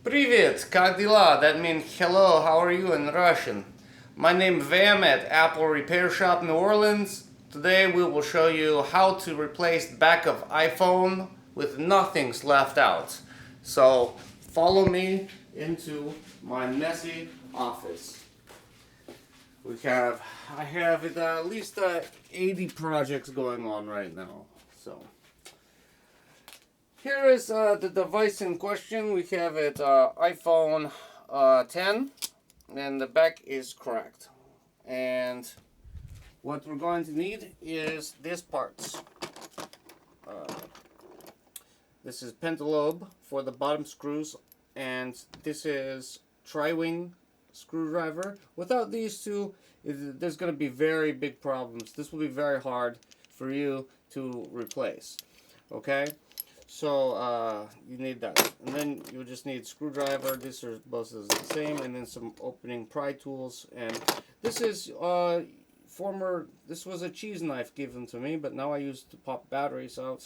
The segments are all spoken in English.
Привет, как дела? That means hello, how are you in Russian? My name is Vam at Apple Repair Shop New Orleans. Today we will show you how to replace the back of iPhone with nothing's left out. So follow me into my messy office. I have at least 80 projects going on right now. So here is the device in question. We have it iPhone 10, and the back is cracked. And what we're going to need is this parts. This is pentalobe for the bottom screws, and this is tri-wing screwdriver. Without these two, there's going to be very big problems. This will be very hard for you to replace. Okay? So you need that, and then you just need screwdriver. These are both the same, and then some opening pry tools. And this is this was a cheese knife given to me, but now I use to pop batteries out.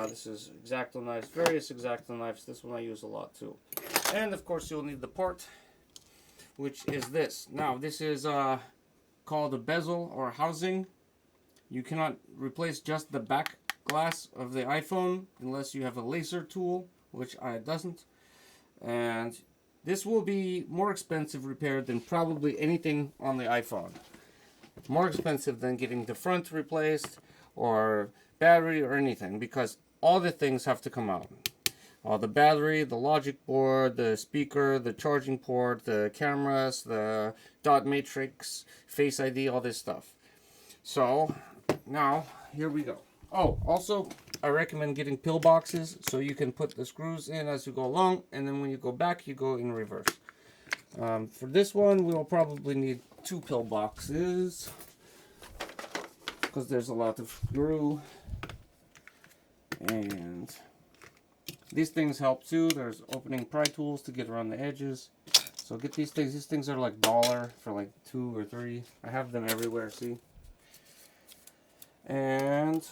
This is X-Acto knives, various X-Acto knives. This one I use a lot too. And of course you'll need the port, which is this. Now this is called a bezel or housing. You cannot replace just the back glass of the iPhone unless you have a laser tool, which I doesn't. And this will be more expensive repaired than probably anything on the iPhone. More expensive than getting the front replaced or battery or anything, because all the things have to come out. All the battery, the logic board, the speaker, the charging port, the cameras, the dot matrix, face ID, all this stuff. So now here we go. Oh, also, I recommend getting pillboxes so you can put the screws in as you go along, and then when you go back, you go in reverse. For this one, we will probably need 2 pillboxes because there's a lot of glue, and these things help too. There's opening pry tools to get around the edges. So get these things. These things are like $1 for like 2 or 3. I have them everywhere, see? And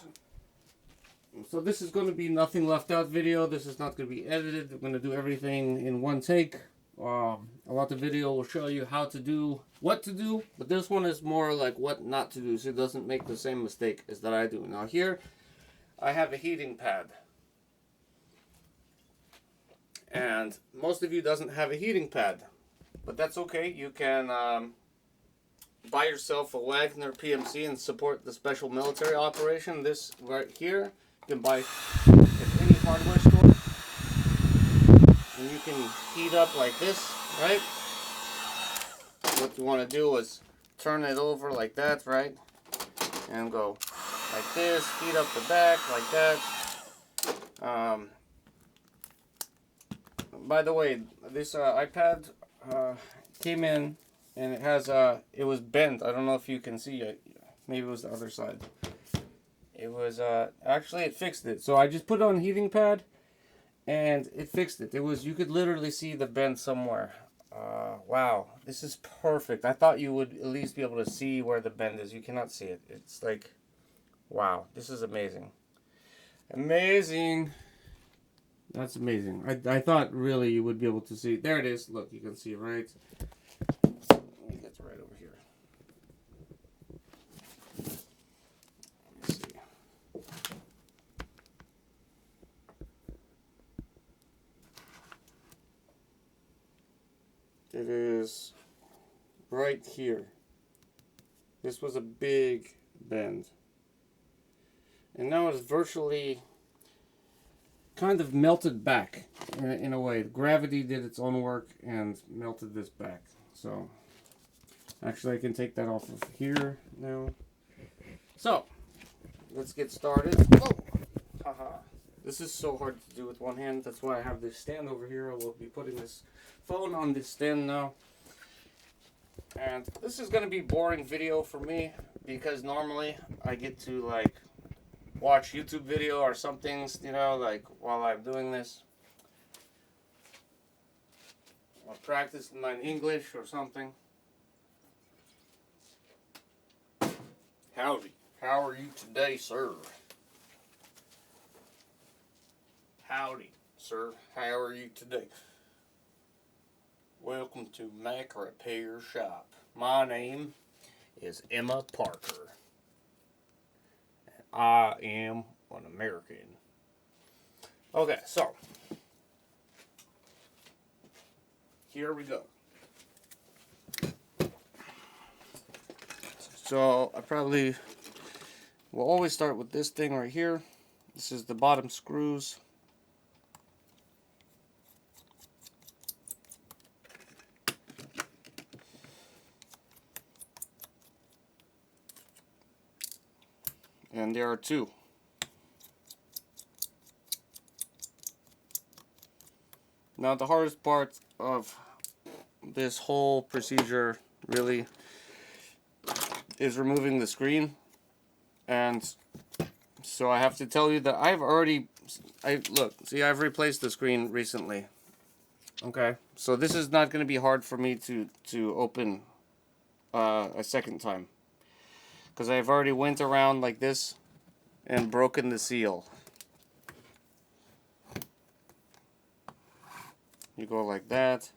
so this is going to be nothing left out video. This is not going to be edited. We're going to do everything in one take. A lot of video will show you how to do, what to do, but this one is more like what not to do, so it doesn't make the same mistake as that I do. Now here, I have a heating pad. And most of you doesn't have a heating pad, but that's okay. You can buy yourself a Wagner PMC and support the special military operation. This right here, you can buy at any hardware store. And you can heat up like this, right? What you want to do is turn it over like that, right? And go like this, heat up the back like that. By the way, this iPad came in and it has it was bent. I don't know if you can see it. Maybe it was the other side. It was actually it fixed it. So I just put it on the heating pad and it fixed it. It was, you could literally see the bend somewhere. Wow, this is perfect. I thought you would at least be able to see where the bend is. You cannot see it. It's like, wow, this is amazing. Amazing. That's amazing. I thought really you would be able to see. There it is. Look, you can see it right. Let me get right over here. Let me see. It is right here. This was a big bend. And now it's virtually kind of melted back in a way. Gravity did its own work and melted this back. So actually I can take that off of here now. So let's get started. Oh, haha. This is so hard to do with one hand. That's why I have this stand over here. I will be putting this phone on this stand now. And this is going to be boring video for me because normally I get to like watch YouTube video or something, you know, like while I'm doing this. Or practice my English or something. Howdy. How are you today, sir? Howdy, sir. How are you today? Welcome to Mac Repair Shop. My name is Emma Parker. I am an American. Okay, so here we go. So I probably will always start with this thing right here. This is the bottom screws. And there are two. Now the hardest part of this whole procedure really is removing the screen. And so I have to tell you that I've replaced the screen recently. Okay, so this is not going to be hard for me to open a second time, because I've already went around like this and broken the seal. You go like that,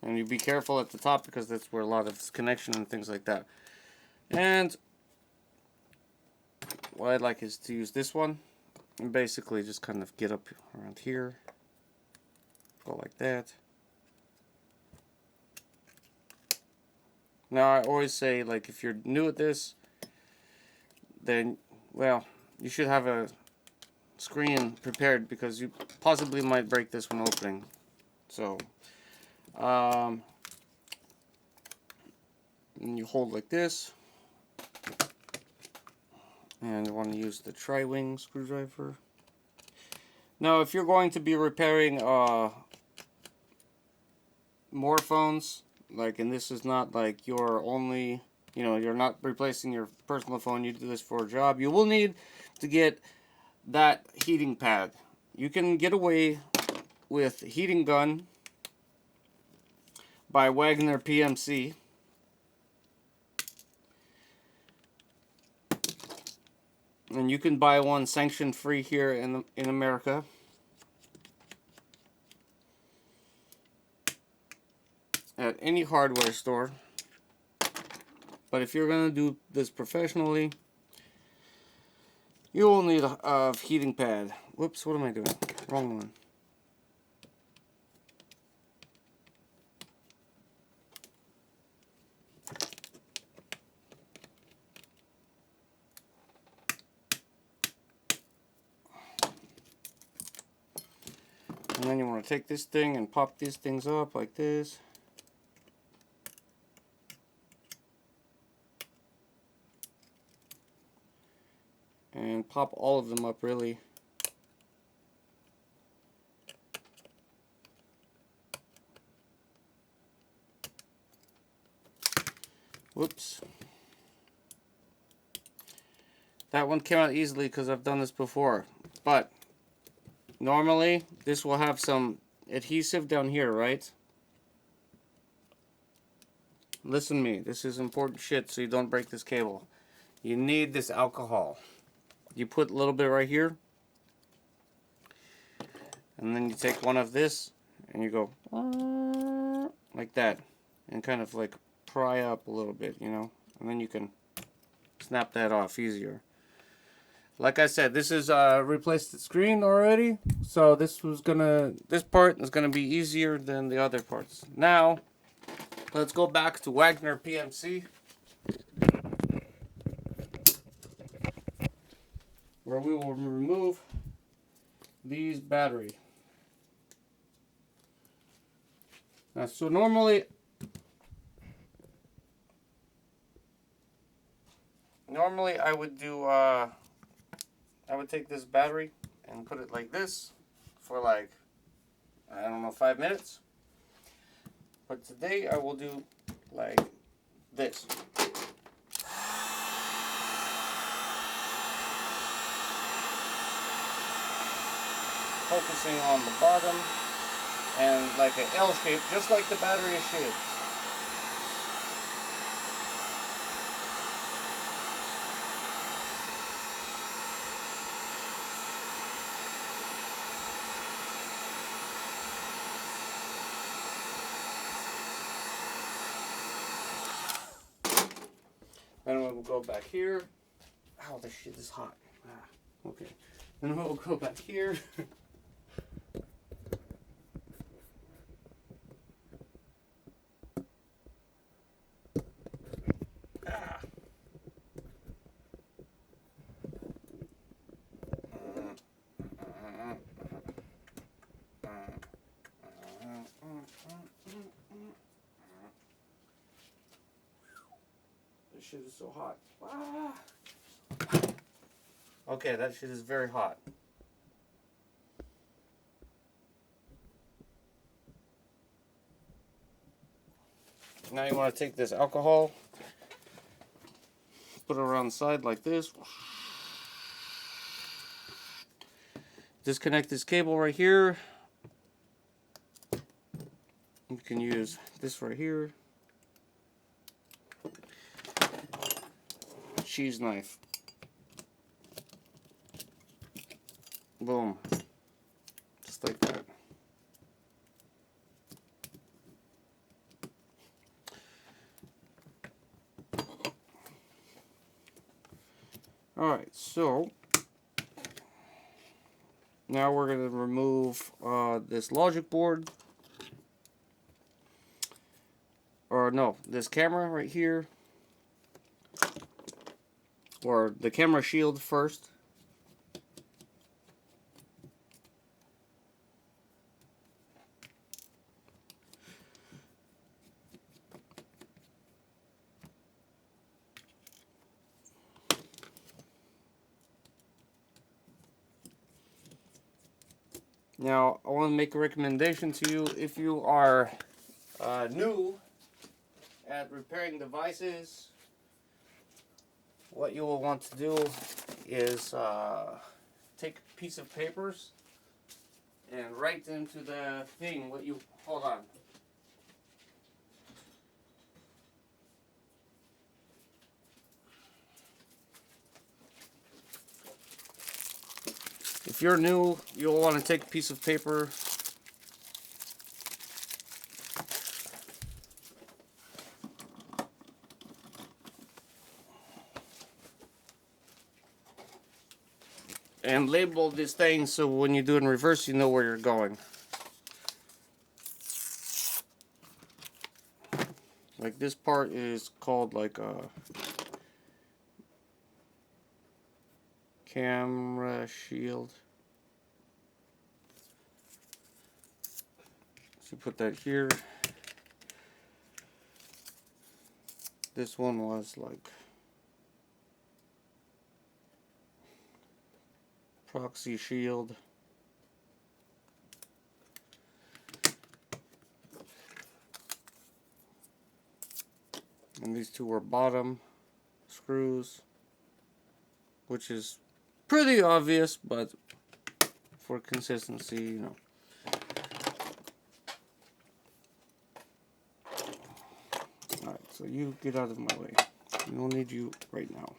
and you be careful at the top because that's where a lot of connection and things like that. And what I'd like is to use this one and basically just kind of get up around here, go like that. Now I always say, like, if you're new at this, then, well, you should have a screen prepared because you possibly might break this one opening. So, and you hold like this, and you want to use the tri-wing screwdriver. Now, if you're going to be repairing more phones, like, and this is not like your only, you're not replacing your personal phone, you do this for a job, you will need to get that heating pad. You can get away with heating gun by Wagner PMC. And you can buy one sanction free here in America. At any hardware store. But if you're going to do this professionally, you will need a heating pad. Whoops, what am I doing? Wrong one. And then you want to take this thing and pop these things up like this. And pop all of them up, really. Whoops. That one came out easily because I've done this before. But normally, this will have some adhesive down here, right? Listen to me. This is important shit so you don't break this cable. You need this alcohol. You put a little bit right here. And then you take one of this and you go like that. And kind of like pry up a little bit, And then you can snap that off easier. Like I said, this is replaced the screen already. So this part is gonna be easier than the other parts. Now, let's go back to Wagner PMC, where we will remove these battery. Now, so normally I would do I would take this battery and put it like this for like, I don't know, 5 minutes. But today I will do like this. Focusing on the bottom and like an L shape, just like the battery is shaped. go back here. Oh, this shit is hot. Ah, okay. Then we'll go back here. This shit is so hot. Ah. Okay, that shit is very hot. Now you want to take this alcohol, put it around the side like this. Disconnect this cable right here. You can use this right here. Cheese knife. Boom. Just like that. Alright, so now we're going to remove this logic board. Or no, this camera right here. Or the camera shield first. Now, I want to make a recommendation to you. If you are new at repairing devices, what you will want to do is take a piece of papers and write into the thing what you... Hold on. If you're new, you'll want to take a piece of paper and label this thing so when you do it in reverse, you know where you're going. Like this part is called like a camera shield. So put that here. This one was like proxy shield. And these two were bottom screws, which is pretty obvious, but for consistency, you know. Alright, so you get out of my way. We don't need you right now.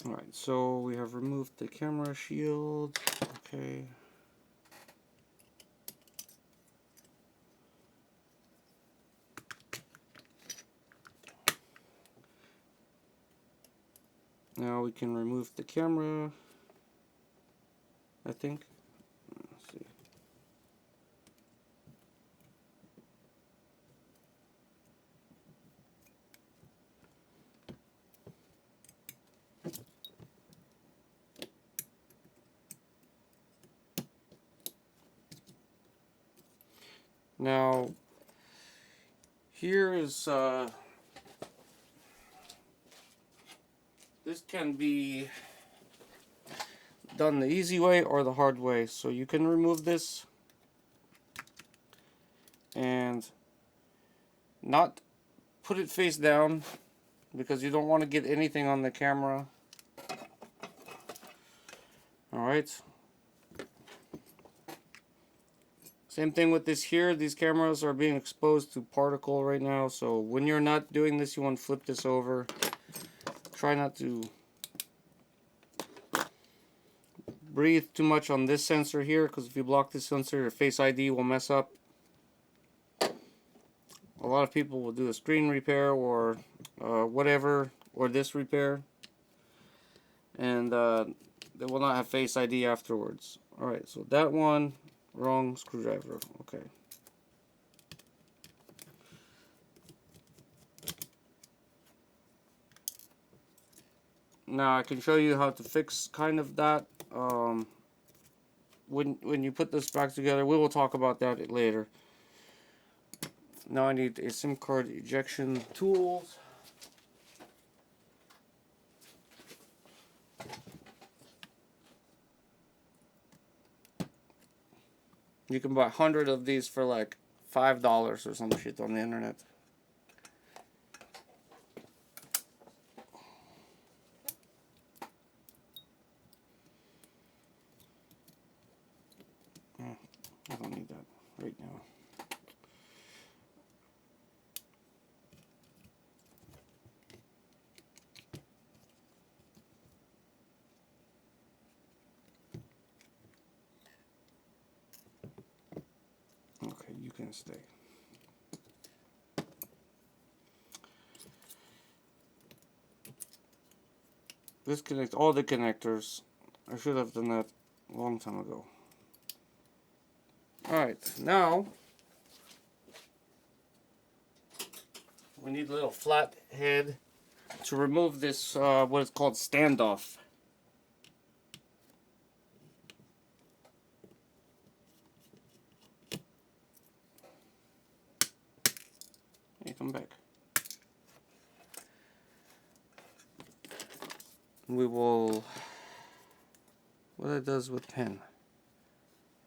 Alright, so we have removed the camera shield. Okay. Now we can remove the camera, I think. Let's see. Now, here is this can be done the easy way or the hard way. So you can remove this and not put it face down because you don't want to get anything on the camera. Alright. Same thing with this here. These cameras are being exposed to particle right now. So when you're not doing this, you want to flip this over. Try not to breathe too much on this sensor here, because if you block this sensor, your Face ID will mess up. lot of people will do a screen repair or whatever, or this repair, and they will not have Face ID afterwards. Alright, so that one, wrong screwdriver. Okay. Now I can show you how to fix kind of that. When you put this back together, we will talk about that later. Now I need a SIM card ejection tools. You can buy 100 of these for like $5 or some shit on the internet. I don't need that right now. Okay, you can stay. Disconnect all the connectors. I should have done that a long time ago. Alright, now we need a little flat head to remove this, what is called standoff. Hey, come back. We will, what it does with pen.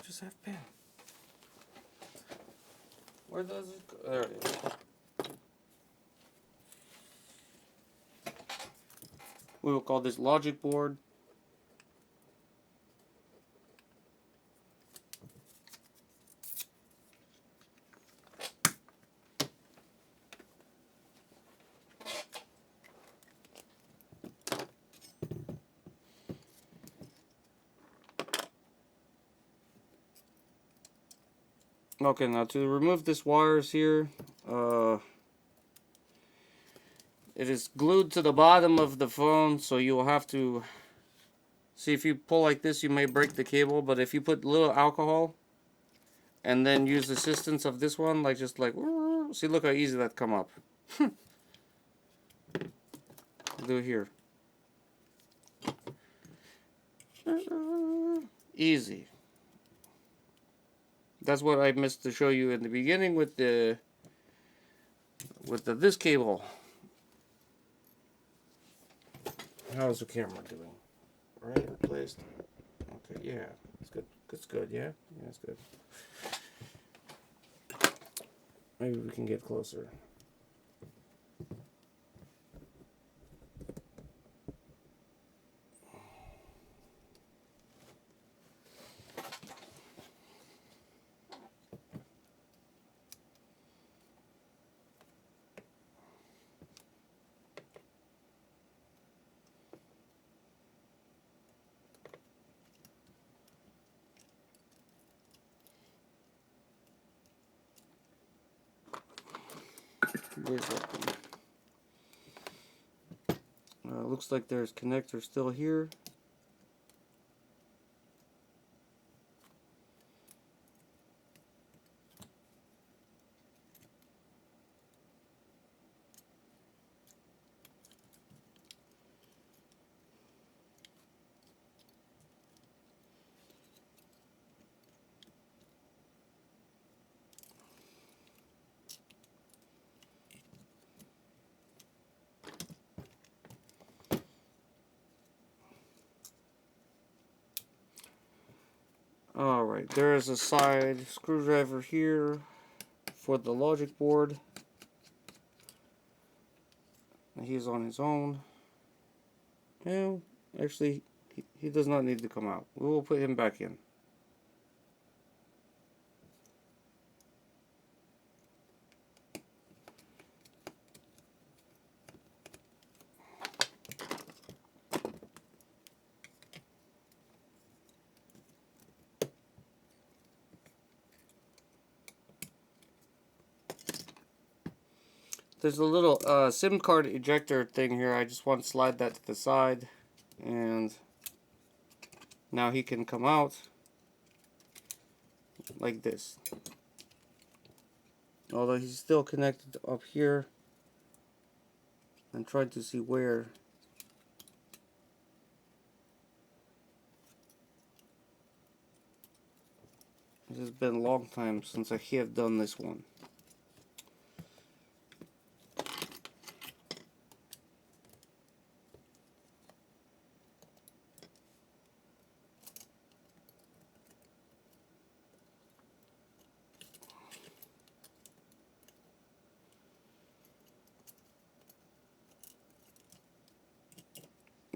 Just have pen. Where does it go? There it is. We will call this logic board. Okay, now to remove this wires here, it is glued to the bottom of the phone, so you will have to see, if you pull like this, you may break the cable, but if you put a little alcohol and then use the assistance of this one, like just like, see, look how easy that come up. Do it here. Easy. That's what I missed to show you in the beginning with the this cable. How's the camera doing? Right, placed. Okay, yeah, it's good. It's good, yeah, yeah, it's good. Maybe we can get closer. Where's that one? Looks like there's connector still here. Alright, there is a side screwdriver here for the logic board. He's on his own. Well, actually, he does not need to come out. We will put him back in. there's a little SIM card ejector thing here. I just want to slide that to the side, and now he can come out like this. Although he's still connected up here. I'm trying to see where. It has been a long time since I have done this one.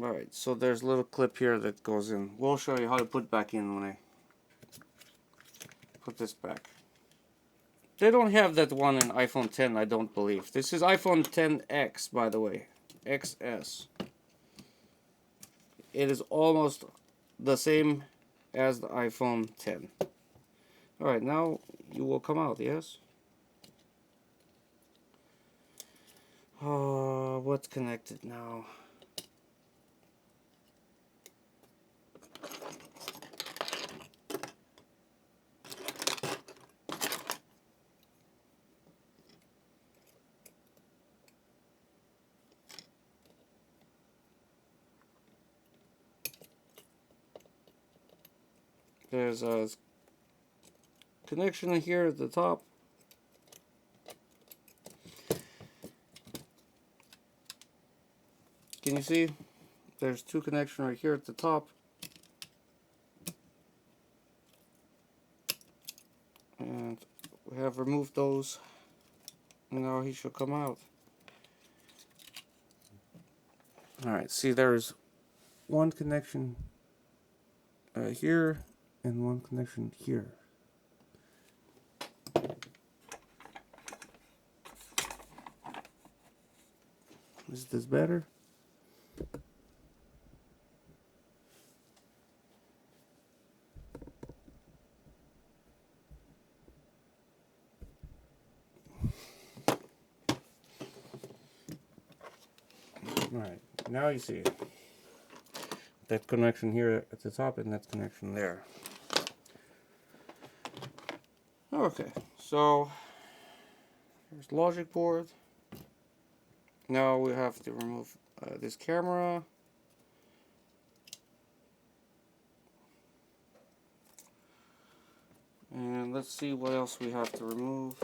Alright, so there's a little clip here that goes in. We'll show you how to put back in when I put this back. They don't have that one in iPhone 10, I don't believe. This is iPhone 10X, by the way. XS. It is almost the same as the iPhone 10. Alright, now you will come out, yes? What's connected now? There's a connection here at the top. Can you see? There's two connections right here at the top. And we have removed those. Now he should come out. Alright, see, there's one connection here and one connection here. Is this better? Alright, now you see it. That connection here at the top and that connection there. Okay, so here's logic board. Now we have to remove this camera. And let's see what else we have to remove.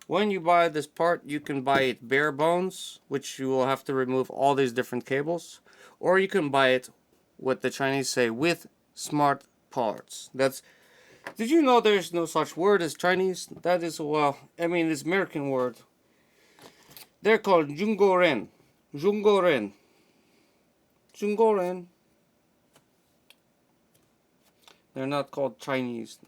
When you buy this part, you can buy it bare bones, which you will have to remove all these different cables, or you can buy it, what the Chinese say, with smart parts. That's. Did you know there's no such word as Chinese? That is, well, I mean, it's American word. They're called Jungoren. Jungoren. Jungoren. They're not called Chinese.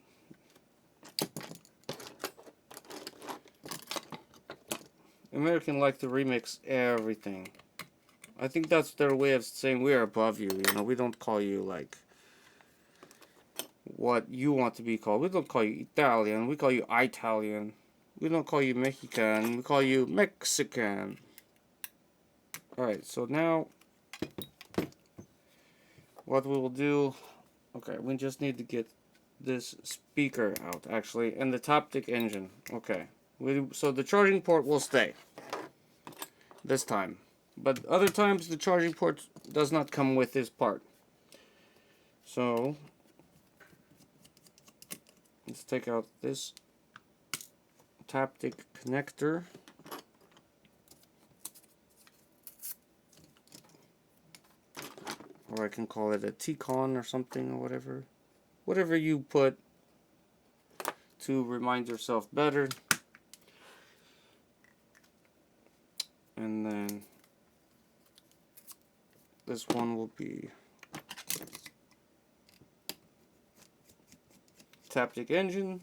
American like to remix everything. I think that's their way of saying we're above you. You know, we don't call you like what you want to be called. We don't call you Italian. We call you Italian. We don't call you Mexican. We call you Mexican. Alright, so now what we will do. Okay, we just need to get this speaker out actually, and the Taptic engine. Okay. So the charging port will stay this time, but other times the charging port does not come with this part. So let's take out this Taptic connector. Or I can call it a T-con or something, or whatever. Whatever you put to remind yourself better. And then this one will be Taptic engine.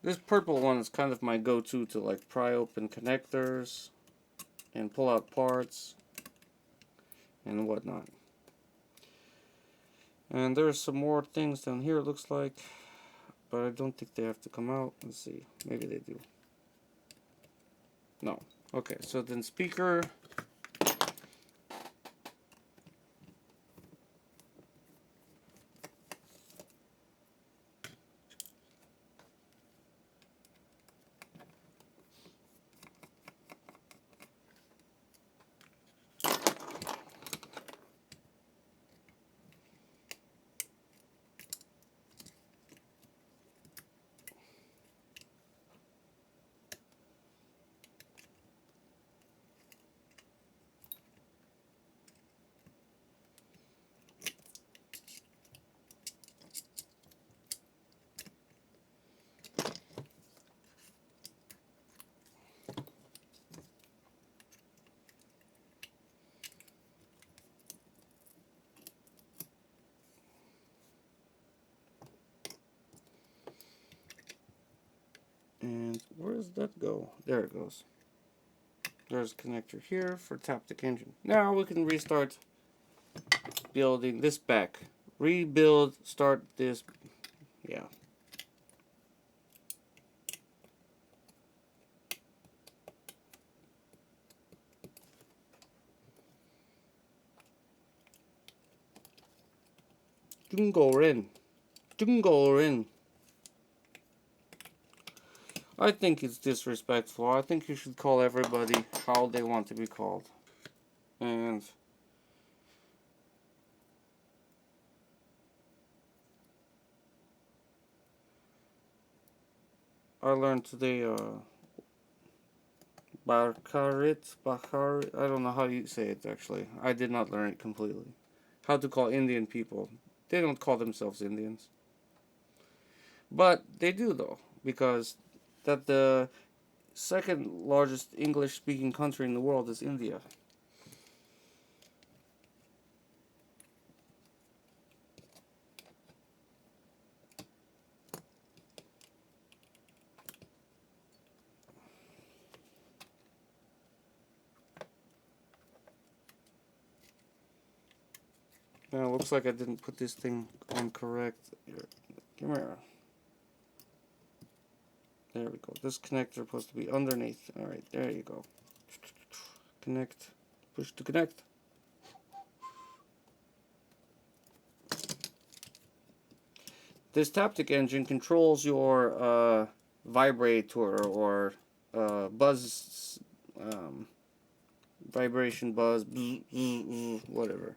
This purple one is kind of my go-to to like pry open connectors and pull out parts and whatnot. And there's some more things down here, it looks like, but I don't think they have to come out. Let's see, maybe they do. No. Okay, so then speaker. And where does that go? There it goes. There's a connector here for Taptic engine. Now we can restart building this back. Rebuild, start this. Yeah. Jungorin. Jungorin. I think it's disrespectful. I think you should call everybody how they want to be called. And I learned today Bakarit, I don't know how you say it actually. I did not learn it completely. How to call Indian people. They don't call themselves Indians. But they do though, because that the second largest English speaking country in the world is India. Now it looks like I didn't put this thing on correct. Here, come here. There we go. This connector is supposed to be underneath. Alright, there you go. Connect. Push to connect. This Taptic engine controls your vibrator or buzz, vibration buzz, whatever.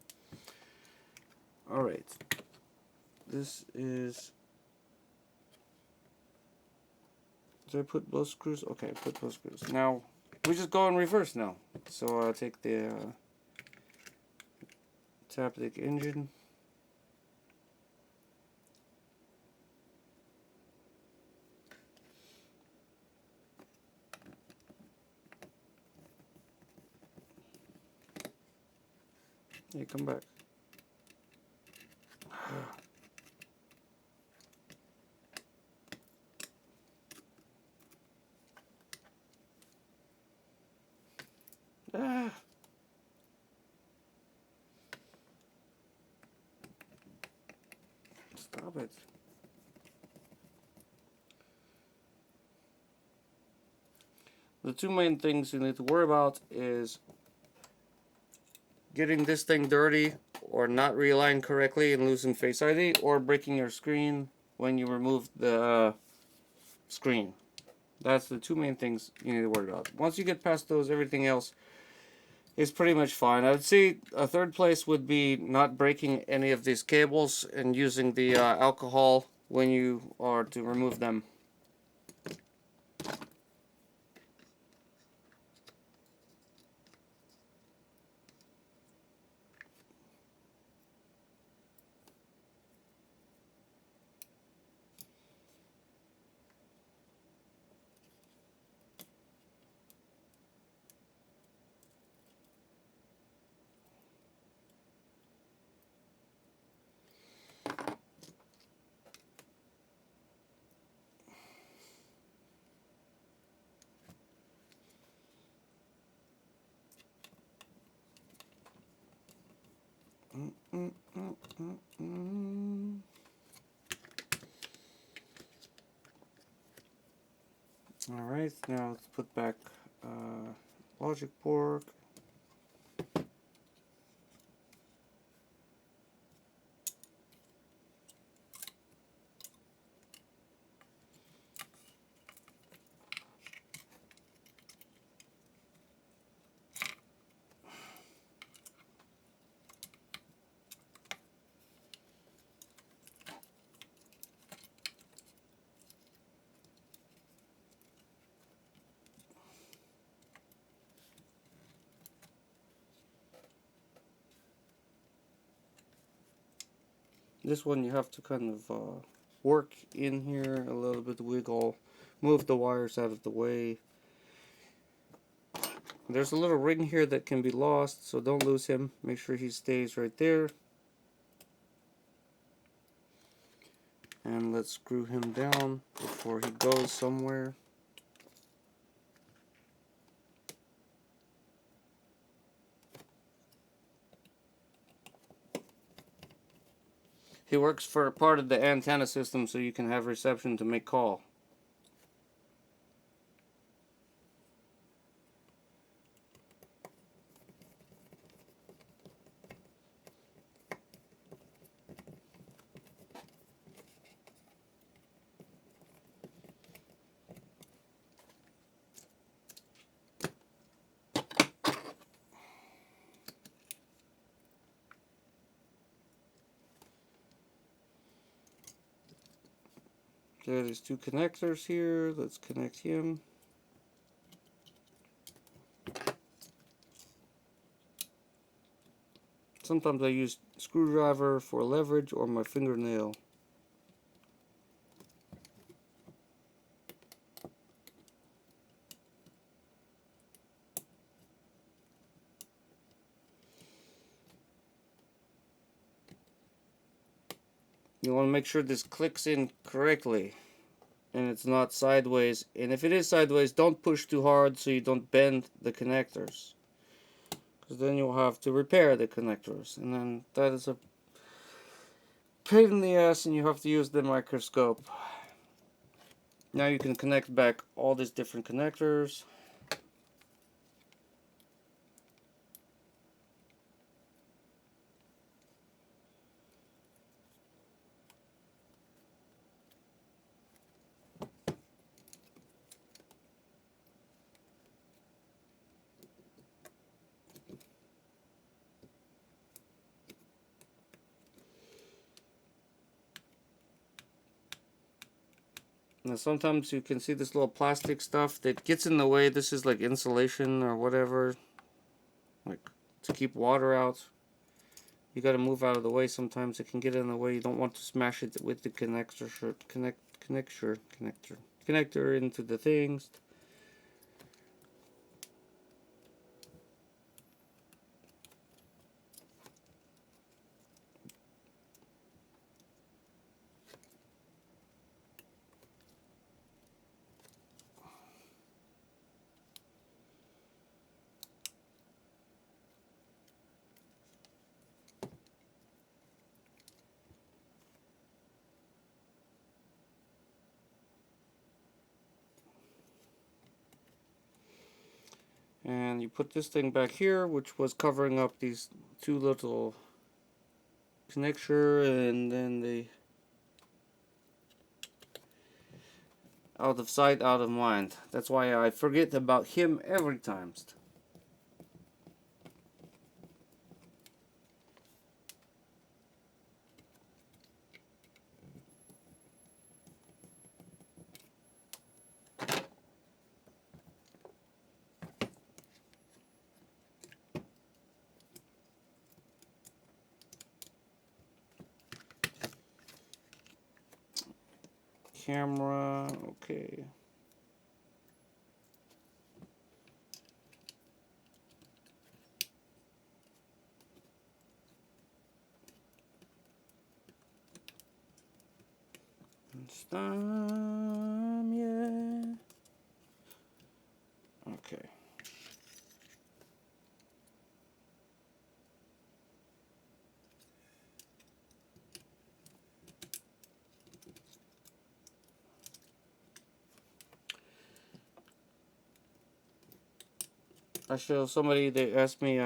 Alright. This is... Did I put both screws? Okay, I put both screws. Now, we just go in reverse now. So I'll take the Taptic engine. Hey, come back. Ah. Stop it. The two main things you need to worry about is getting this thing dirty or not realigned correctly and losing Face ID, or breaking your screen when you remove the screen. That's the two main things you need to worry about. Once you get past those, everything else is pretty much fine. I would say a third place would be not breaking any of these cables and using the alcohol when you are to remove them. Now let's put back logic board. This one you have to kind of work in here a little bit, wiggle, move the wires out of the way. There's a little ring here that can be lost, so don't lose him. Make sure he stays right there. And let's screw him down before he goes somewhere. He works for part of the antenna system, so you can have reception to make call. There's two connectors here. Let's connect him. Sometimes I use screwdriver for leverage or my fingernail. You want to make sure this clicks in correctly and it's not sideways. And if it is sideways, don't push too hard so you don't bend the connectors, because then you'll have to repair the connectors, and then that is a pain in the ass and you have to use the microscope. Now you can connect back all these different connectors. Now sometimes you can see this little plastic stuff that gets in the way. This is like insulation or whatever, like to keep water out. You got to move out of the way. Sometimes it can get in the way. You don't want to smash it with the connector into the things. And you put this thing back here, which was covering up these two little connector, and then they out of sight, out of mind. That's why I forget about him every time. Camera, okay. It's time, yeah. Okay. I show somebody, they asked me,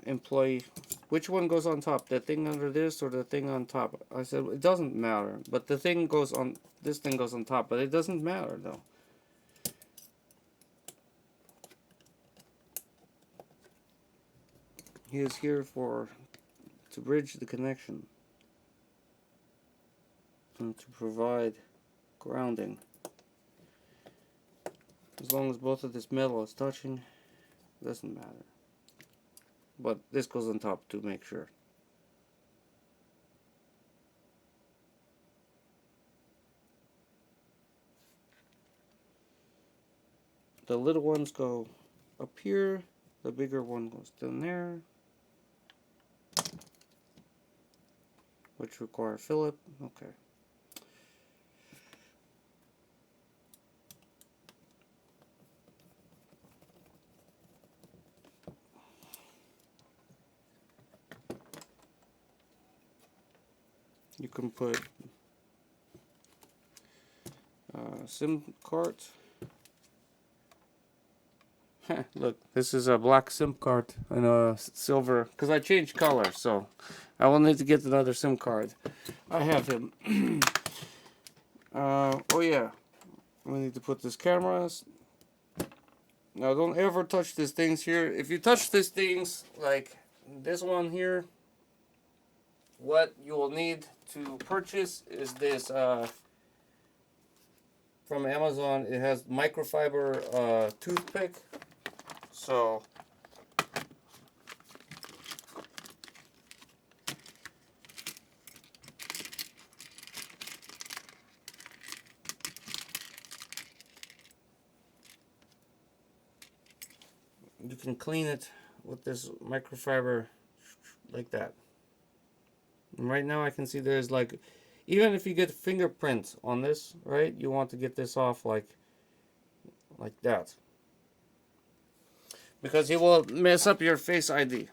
employee, which one goes on top, the thing under this or the thing on top? I said it doesn't matter, but the thing goes on, this thing goes on top, but it doesn't matter though. He is here to bridge the connection and to provide grounding. As long as both of this metal is touching, it doesn't matter. But this goes on top to make sure. The little ones go up here, the bigger one goes down there, which require Philip. Okay. You can put SIM card. Look, this is a black SIM card and a silver, because I changed color, so I will need to get another SIM card. I have him. Oh yeah, we need to put this cameras. Now don't ever touch these things here. If you touch these things, like this one here, what you will need to purchase is this from Amazon. It has microfiber toothpick. So you can clean it with this microfiber like that. And right now I can see there's like, even if you get fingerprints on this, right, you want to get this off like that, because it will mess up your Face ID.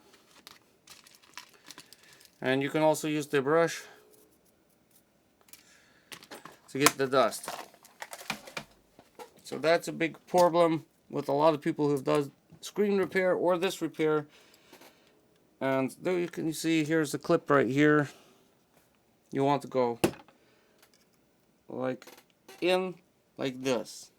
And you can also use the brush to get the dust. So that's a big problem with a lot of people who does screen repair or this repair. And there you can see, here's the clip right here. You want to go like in like this.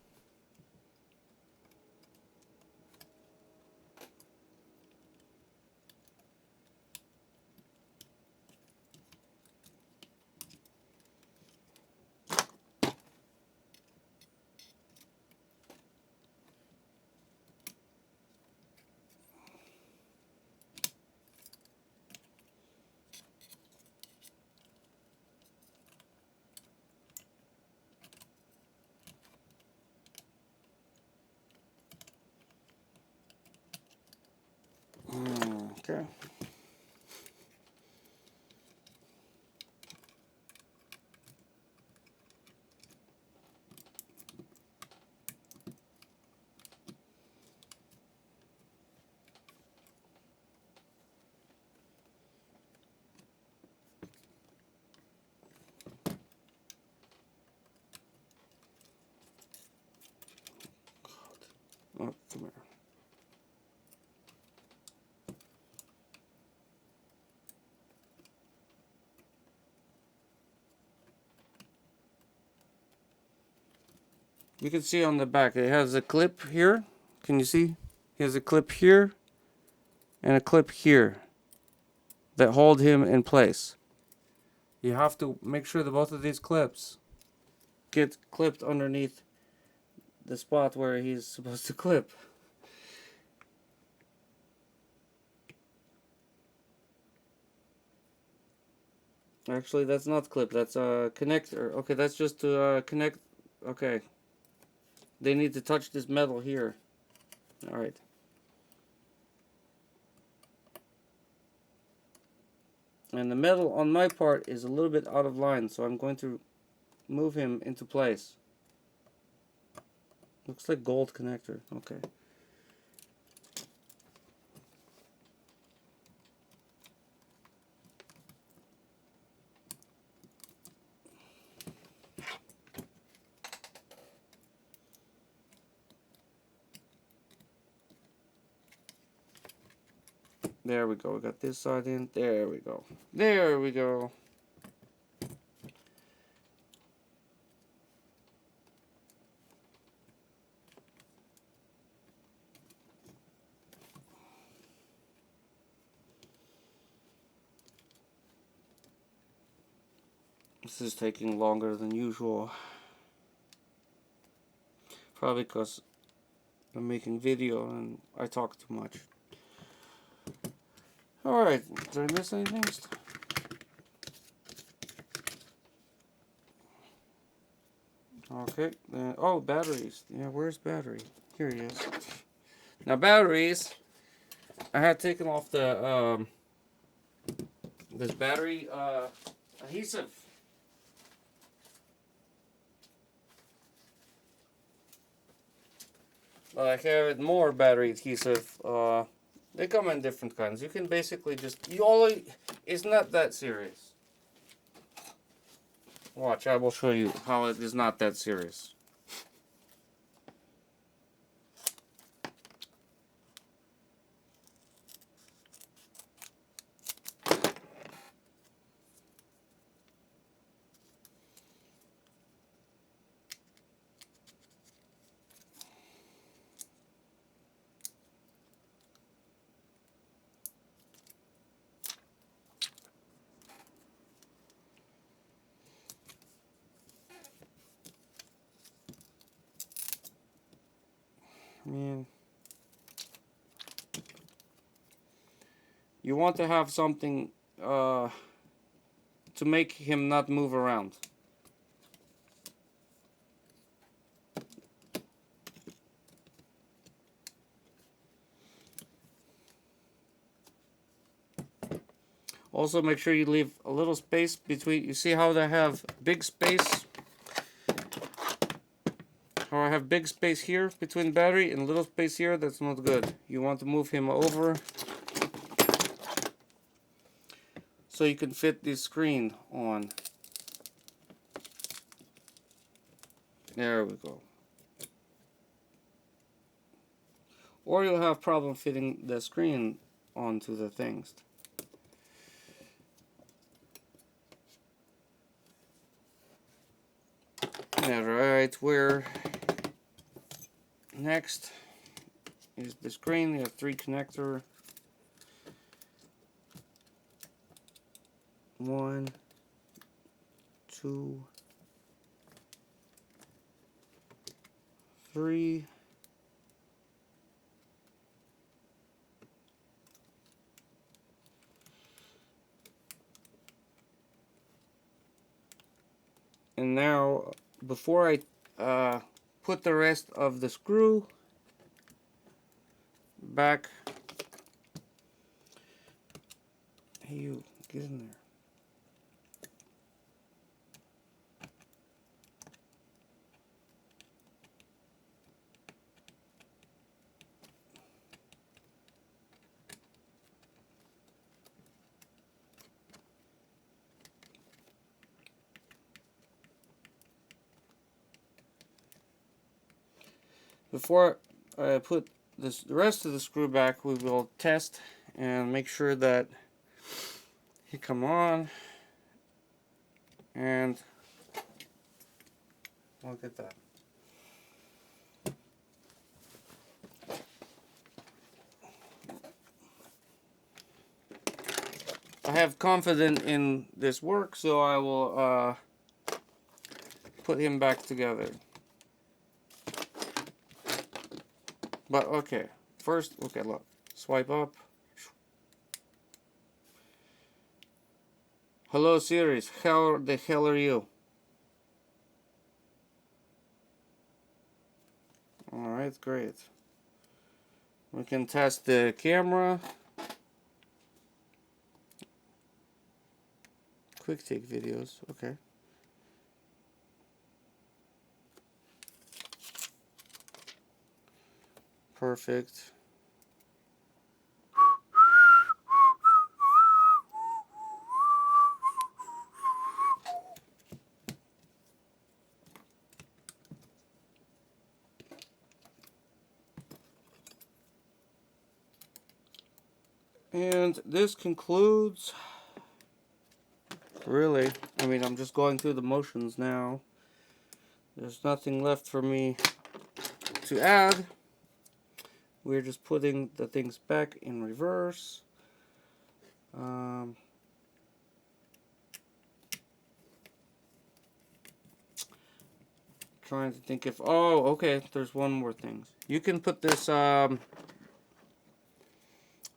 Okay. Oh, come here. You can see on the back it has a clip here. Can you see? He has a clip here and a clip here that hold him in place. You have to make sure that both of these clips get clipped underneath the spot where he's supposed to clip. Actually, that's not clip, that's a connector. Okay, that's just to connect. Okay. They need to touch this metal here. Alright. And the metal on my part is a little bit out of line, so I'm going to move him into place. Looks like gold connector. Okay. There we go. We got this side in. There we go. There we go. This is taking longer than usual. Probably because I'm making video and I talk too much. Alright, did I miss anything? Okay, oh, batteries. Yeah, where's battery? Here he is. Now batteries, I had taken off the, this battery, adhesive. I have more battery adhesive. They come in different kinds. You can basically just, it's not that serious. Watch, I will show you how it is not that serious. Man, you want to have something to make him not move around. Also, make sure you leave a little space between. You see how they have big space? How I have big space here between battery and little space here? That's not good. You want to move him over so you can fit the screen on. There we go. Or you'll have problem fitting the screen onto the things. Alright, where next is the screen. You have 3 connector. 1, 2, 3. And now, before I put the rest of the screw back, hey you, get in there. Before I put the rest of the screw back, we will test and make sure that he come on. And look at that. I have confidence in this work, so I will put him back together. But okay, first, okay, look, swipe up. Hello Siri, how the hell are you? Alright, great. We can test the camera. Quick take videos, okay. Perfect. And this concludes, really, I mean, I'm just going through the motions now. There's nothing left for me to add. We're just putting the things back in reverse. Trying to think if, oh, okay, there's one more thing. You can put this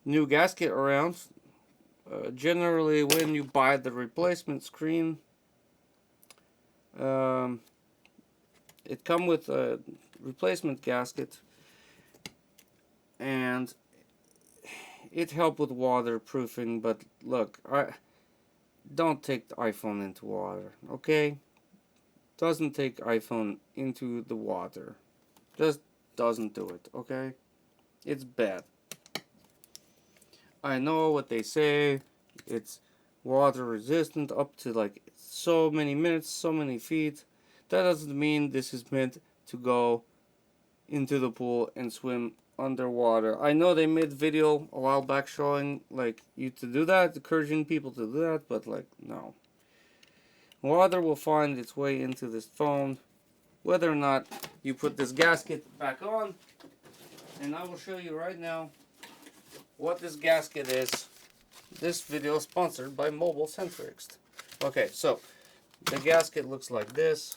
new gasket around. Generally, when you buy the replacement screen, it comes with a replacement gasket, and it helps with waterproofing. But look, don't take the iPhone into water, okay? Doesn't take iPhone into the water. Just doesn't do it, okay? It's bad. I know what they say. It's water resistant up to like so many minutes, so many feet. That doesn't mean this is meant to go into the pool and swim underwater. I know they made a video a while back showing like you to do that, encouraging people to do that, but like no. Water will find its way into this phone, whether or not you put this gasket back on. And I will show you right now what this gasket is. This video is sponsored by NOTHINGST. Okay, so the gasket looks like this,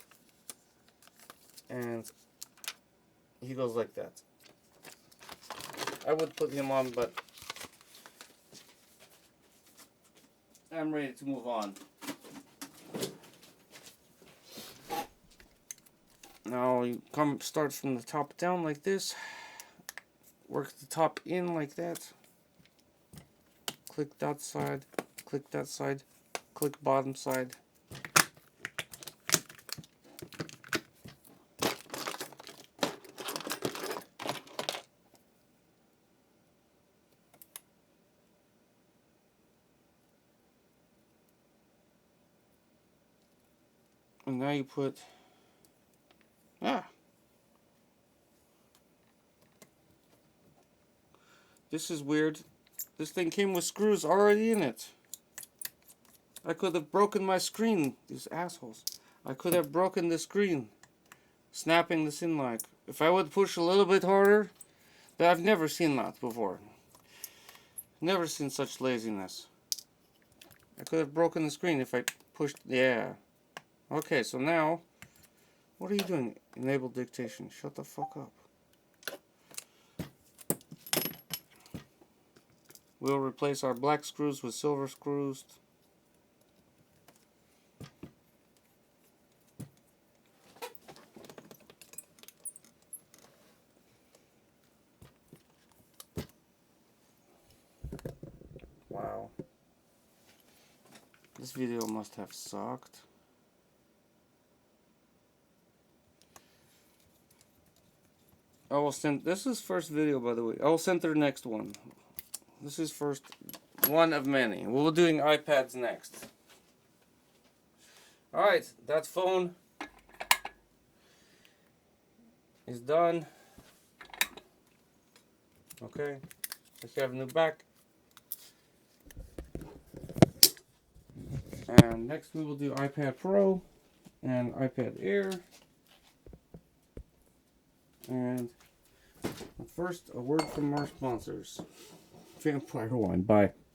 and he goes like that. I would put him on, but I'm ready to move on. Now you start from the top down like this. Work the top in like that. Click that side, click bottom side. And now you put, this is weird. This thing came with screws already in it. I could have broken my screen, these assholes. I could have broken the screen, snapping this in like. If I would push a little bit harder, but I've never seen that before. Never seen such laziness. I could have broken the screen if I pushed, yeah. Okay, so now, what are you doing? Enable dictation. Shut the fuck up. We'll replace our black screws with silver screws. Wow. This video must have sucked. I will send, this is first video by the way. I will send the next one. This is first one of many. We'll be doing iPads next. Alright, that phone is done. Okay, let's have a new back. And next we will do iPad Pro and iPad Air. And first, a word from our sponsors. Vampire One. Bye.